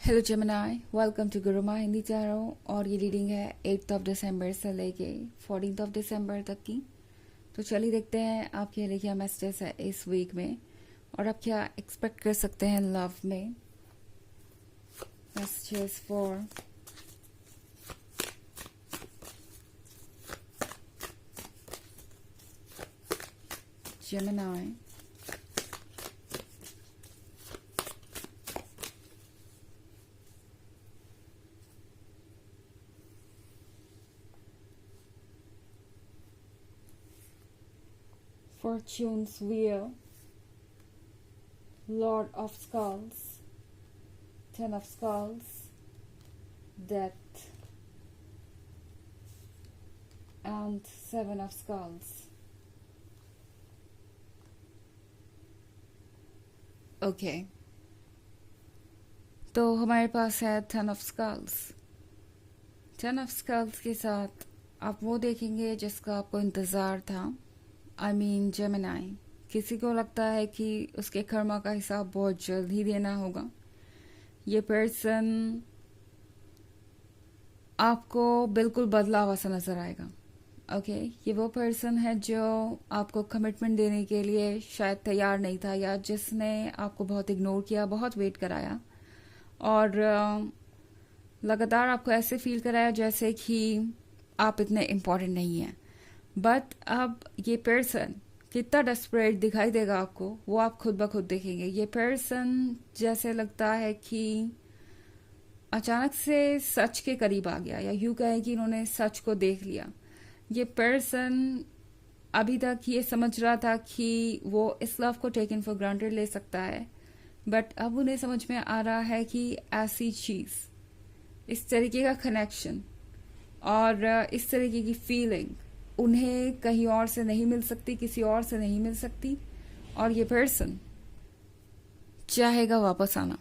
Hello Gemini, welcome to Gurumaa Hindi चारों। और ये रीडिंग है 8 दिसंबर से लेके 14 दिसंबर तक की। तो चलिए देखते हैं आपके लिए क्या मैसेजेस है इस वीक में और आप क्या एक्सपेक्ट कर सकते हैं लव में। Messages for Gemini. Fortune's Wheel, Lord of Skulls, Ten of Skulls, Death, and Seven of Skulls. Okay. तो हमारे पास है Ten of Skulls। Ten of Skulls के साथ आप वो देखेंगे जिसका आपको इंतज़ार था। आई मीन जेमिनी, किसी को लगता है कि उसके कर्मा का हिसाब बहुत जल्द ही देना होगा। ये पर्सन आपको बिल्कुल बदला हुआ सा नजर आएगा। ओके, ये वो पर्सन है जो आपको कमिटमेंट देने के लिए शायद तैयार नहीं था, या जिसने आपको बहुत इग्नोर किया, बहुत वेट कराया और लगातार आपको ऐसे फील कराया जैसे कि आप इतने इम्पोर्टेंट नहीं हैं। बट अब ये पर्सन कितना डेस्परेट दिखाई देगा आपको, वो आप खुद ब खुद देखेंगे। ये पर्सन जैसे लगता है कि अचानक से सच के करीब आ गया, या यूं कहें कि इन्होंने सच को देख लिया। ये पर्सन अभी तक ये समझ रहा था कि वो इस लव को टेकन फॉर ग्रांटेड ले सकता है, बट अब उन्हें समझ में आ रहा है कि ऐसी चीज, इस तरीके का कनेक्शन और इस तरीके की फीलिंग उन्हें कहीं और से नहीं मिल सकती, किसी और से नहीं मिल सकती। और ये पर्सन चाहेगा वापस आना।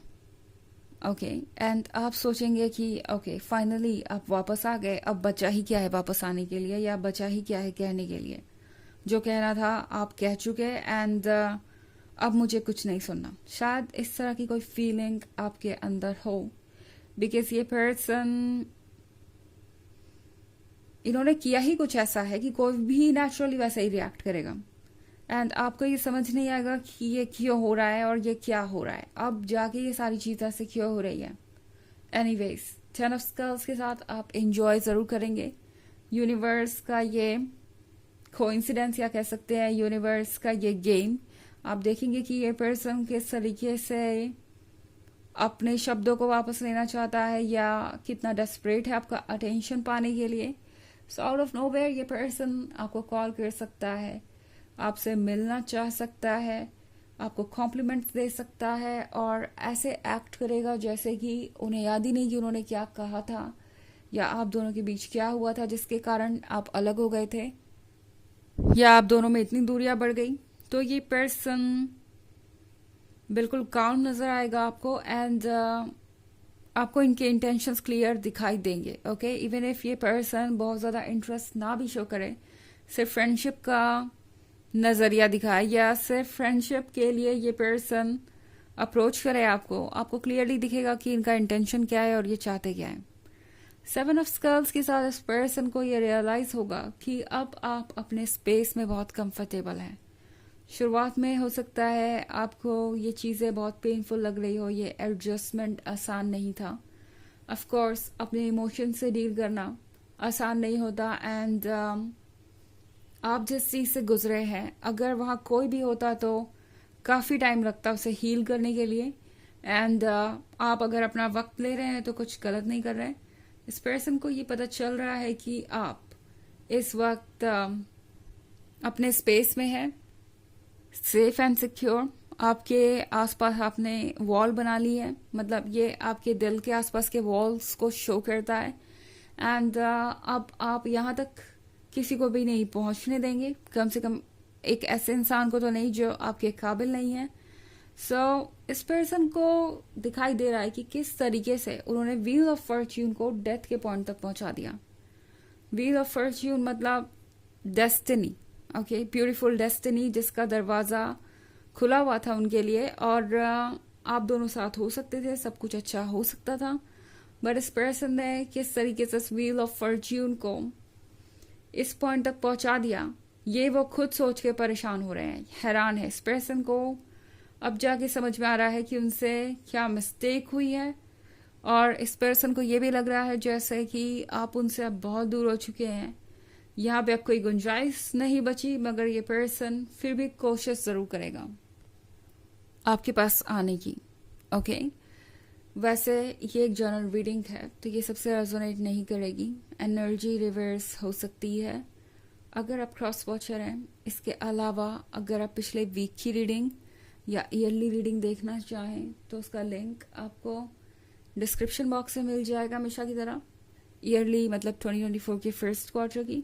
ओके, एंड आप सोचेंगे कि ओके फाइनली आप वापस आ गए, अब बचा ही क्या है वापस आने के लिए, या बचा ही क्या है कहने के लिए। जो कहना था आप कह चुके, एंड अब मुझे कुछ नहीं सुनना। शायद इस तरह की कोई फीलिंग आपके अंदर हो, बिकॉज ये पर्सन, इन्होंने किया ही कुछ ऐसा है कि कोई भी नेचुरली वैसा ही रिएक्ट करेगा। एंड आपको ये समझ नहीं आएगा कि ये क्यों हो रहा है और ये क्या हो रहा है, अब जाके ये सारी चीज़ें से क्यों हो रही है। एनीवेज, टेन ऑफ स्कल्स के साथ आप एंजॉय ज़रूर करेंगे। यूनिवर्स का ये कोइंसिडेंस, या कह सकते हैं यूनिवर्स का ये गेम, आप देखेंगे कि ये पर्सन किस तरीके से अपने शब्दों को वापस लेना चाहता है, या कितना डेस्परेट है आपका अटेंशन पाने के लिए। सो आउट ऑफ नोवेयर ये पर्सन आपको कॉल कर सकता है, आपसे मिलना चाह सकता है, आपको कॉम्प्लीमेंट्स दे सकता है, और ऐसे एक्ट करेगा जैसे कि उन्हें याद ही नहीं कि उन्होंने क्या कहा था, या आप दोनों के बीच क्या हुआ था जिसके कारण आप अलग हो गए थे, या आप दोनों में इतनी दूरियां बढ़ गई। तो ये पर्सन बिल्कुल काम नजर आएगा आपको, एंड आपको इनके इंटेंशंस क्लियर दिखाई देंगे। ओके, इवन इफ ये पर्सन बहुत ज़्यादा इंटरेस्ट ना भी शो करे, सिर्फ फ्रेंडशिप का नज़रिया दिखाए, या सिर्फ फ्रेंडशिप के लिए ये पर्सन अप्रोच करे आपको क्लियरली दिखेगा कि इनका इंटेंशन क्या है और ये चाहते क्या है। सेवन ऑफ स्कल्स के साथ इस पर्सन को ये रियलाइज होगा कि अब आप अपने स्पेस में बहुत कंफर्टेबल हैं। शुरुआत में हो सकता है आपको ये चीज़ें बहुत पेनफुल लग रही हो, ये एडजस्टमेंट आसान नहीं था। ऑफ कोर्स अपने इमोशन से डील करना आसान नहीं होता, एंड आप जिस चीज़ से गुजरे हैं, अगर वहाँ कोई भी होता तो काफ़ी टाइम लगता उसे हील करने के लिए। एंड आप अगर अपना वक्त ले रहे हैं तो कुछ गलत नहीं कर रहे हैं। इस पर्सन को ये पता चल रहा है कि आप इस वक्त अपने स्पेस में हैं, सेफ एंड सिक्योर। आपके आसपास आपने वॉल बना ली है, मतलब ये आपके दिल के आसपास के वॉल्स को शो करता है। एंड अब आप यहाँ तक किसी को भी नहीं पहुंचने देंगे, कम से कम एक ऐसे इंसान को तो नहीं जो आपके काबिल नहीं है। सो इस पर्सन को दिखाई दे रहा है कि किस तरीके से उन्होंने व्हील ऑफ फॉर्च्यून को डेथ के पॉइंट तक पहुंचा दिया। व्हील ऑफ फॉर्च्यून मतलब डेस्टिनी, ओके, ब्यूटीफुल डेस्टिनी, जिसका दरवाजा खुला हुआ था उनके लिए, और आप दोनों साथ हो सकते थे, सब कुछ अच्छा हो सकता था, बट इस पर्सन ने किस तरीके से व्हील ऑफ फॉर्च्यून को इस पॉइंट तक पहुंचा दिया, ये वो खुद सोच के परेशान हो रहे हैं, हैरान है। इस पर्सन को अब जाके समझ में आ रहा है कि उनसे क्या मिस्टेक हुई है, और इस पर्सन को ये भी लग रहा है जैसे कि आप उनसे अब बहुत दूर हो चुके हैं, यहाँ पे अब कोई गुंजाइश नहीं बची, मगर ये पर्सन फिर भी कोशिश जरूर करेगा आपके पास आने की। ओके, वैसे ये एक जनरल रीडिंग है तो ये सबसे रेजोनेट नहीं करेगी, एनर्जी रिवर्स हो सकती है अगर आप क्रॉस वॉचर हैं। इसके अलावा अगर आप पिछले वीक की रीडिंग या ईयरली रीडिंग देखना चाहें तो उसका लिंक आपको डिस्क्रिप्शन बॉक्स में मिल जाएगा हमेशा की तरह। ईयरली मतलब 2024 के फर्स्ट क्वार्टर की।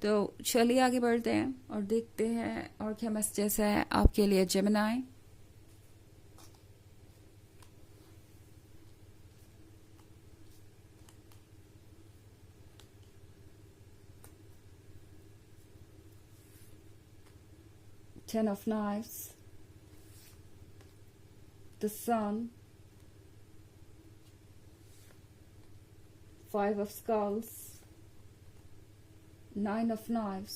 तो चलिए आगे बढ़ते हैं और देखते हैं और क्या मैसेजेस है आपके लिए Gemini. Ten of Knives, the Sun, Five of Skulls, Nine of Knives,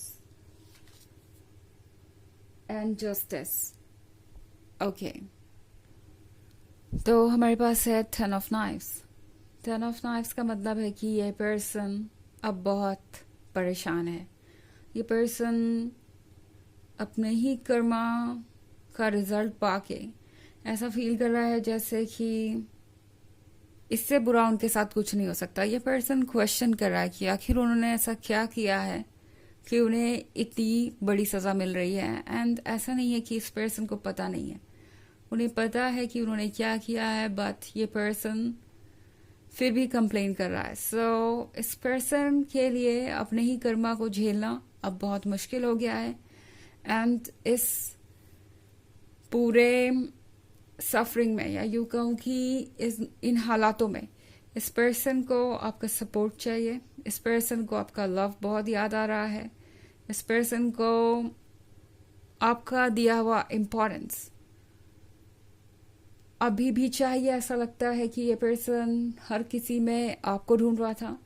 and Justice. Okay. तो हमारे पास है Ten of Knives. Ten of Knives का मतलब है कि ये पर्सन अब बहुत परेशान है। ये पर्सन अपने ही कर्मा का रिजल्ट पाके ऐसा फील कर रहा है जैसे कि इससे बुरा उनके साथ कुछ नहीं हो सकता। ये पर्सन क्वेश्चन कर रहा है कि आखिर उन्होंने ऐसा क्या किया है कि उन्हें इतनी बड़ी सजा मिल रही है। एंड ऐसा नहीं है कि इस पर्सन को पता नहीं है, उन्हें पता है कि उन्होंने क्या किया है, बट ये पर्सन फिर भी कंप्लेन कर रहा है। सो इस पर्सन के लिए अपने ही कर्मा को झेलना अब बहुत मुश्किल हो गया है। एंड इस पूरे सफरिंग में, या यूँ कहूँ कि इन हालातों में इस पर्सन को आपका सपोर्ट चाहिए। इस पर्सन को आपका लव बहुत याद आ रहा है। इस पर्सन को आपका दिया हुआ इम्पोर्टेंस अभी भी चाहिए। ऐसा लगता है कि ये पर्सन हर किसी में आपको ढूंढ रहा था,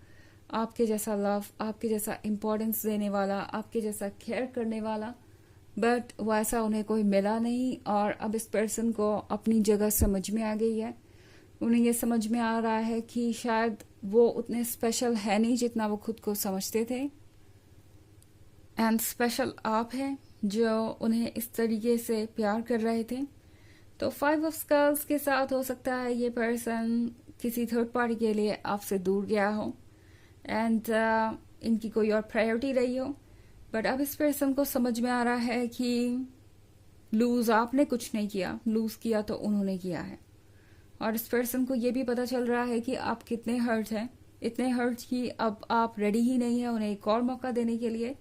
आपके जैसा लव, आपके जैसा इम्पोर्टेंस देने वाला, आपके जैसा केयर करने वाला, बट वैसा उन्हें कोई मिला नहीं। और अब इस पर्सन को अपनी जगह समझ में आ गई है। उन्हें ये समझ में आ रहा है कि शायद वो उतने स्पेशल है नहीं जितना वो खुद को समझते थे। एंड स्पेशल आप हैं जो उन्हें इस तरीके से प्यार कर रहे थे। तो 5 ऑफ स्कल्स के साथ हो सकता है ये पर्सन किसी थर्ड पार्टी के लिए आपसे दूर गया हो, एंड इनकी कोई और प्रायोरिटी रही हो। बट अब इस पर्सन को समझ में आ रहा है कि लूज आपने कुछ नहीं किया, लूज किया तो उन्होंने किया है। और इस पर्सन को ये भी पता चल रहा है कि आप कितने हर्ट हैं, इतने हर्ट कि अब आप रेडी ही नहीं है उन्हें एक और मौका देने के लिए।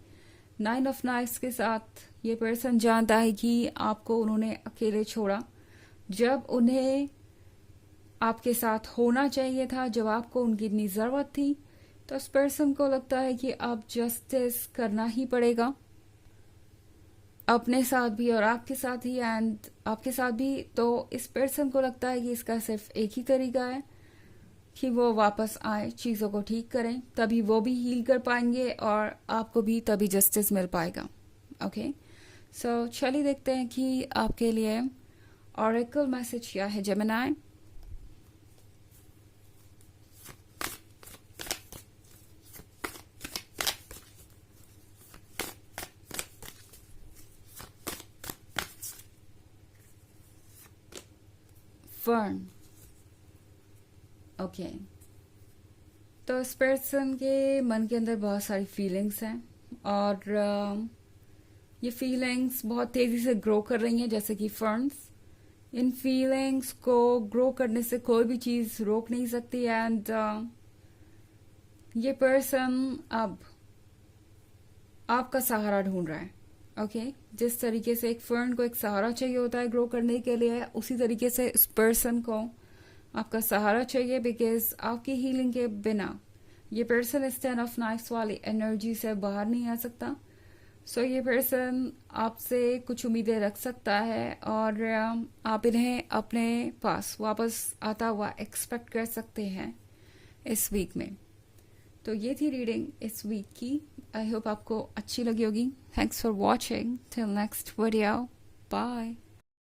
9 ऑफ नाइफ्स के साथ ये पर्सन जानता है कि आपको उन्होंने अकेले छोड़ा जब उन्हें आपके साथ होना चाहिए था, जब आपको उनकी इतनी जरूरत थी। तो इस पर्सन को लगता है कि अब जस्टिस करना ही पड़ेगा अपने साथ भी और आपके साथ ही, एंड आपके साथ भी। तो इस पर्सन को लगता है कि इसका सिर्फ एक ही तरीका है कि वो वापस आए, चीज़ों को ठीक करें, तभी वो भी हील कर पाएंगे और आपको भी तभी जस्टिस मिल पाएगा। ओके, सो चलिए देखते हैं कि आपके लिए ऑरेकल मैसेज क्या है जेमिनी। Fern, okay. तो इस पर्सन के मन के अंदर बहुत सारी फीलिंग्स हैं और ये फीलिंग्स बहुत तेजी से ग्रो कर रही हैं जैसे कि फर्न्स। इन फीलिंग्स को ग्रो करने से कोई भी चीज रोक नहीं सकती। एंड ये पर्सन अब आपका सहारा ढूंढ रहा है। ओके, जिस तरीके से एक फर्न को एक सहारा चाहिए होता है ग्रो करने के लिए, उसी तरीके से इस पर्सन को आपका सहारा चाहिए, बिकॉज आपकी हीलिंग के बिना ये पर्सन इस 10 ऑफ नाइफ्स वाली एनर्जी से बाहर नहीं आ सकता। सो ये पर्सन आपसे कुछ उम्मीदें रख सकता है और आप इन्हें अपने पास वापस आता हुआ एक्सपेक्ट कर सकते हैं इस वीक में। तो ये थी रीडिंग इस वीक की। आई होप आपको अच्छी लगी होगी। Thanks for watching. Till next video, bye.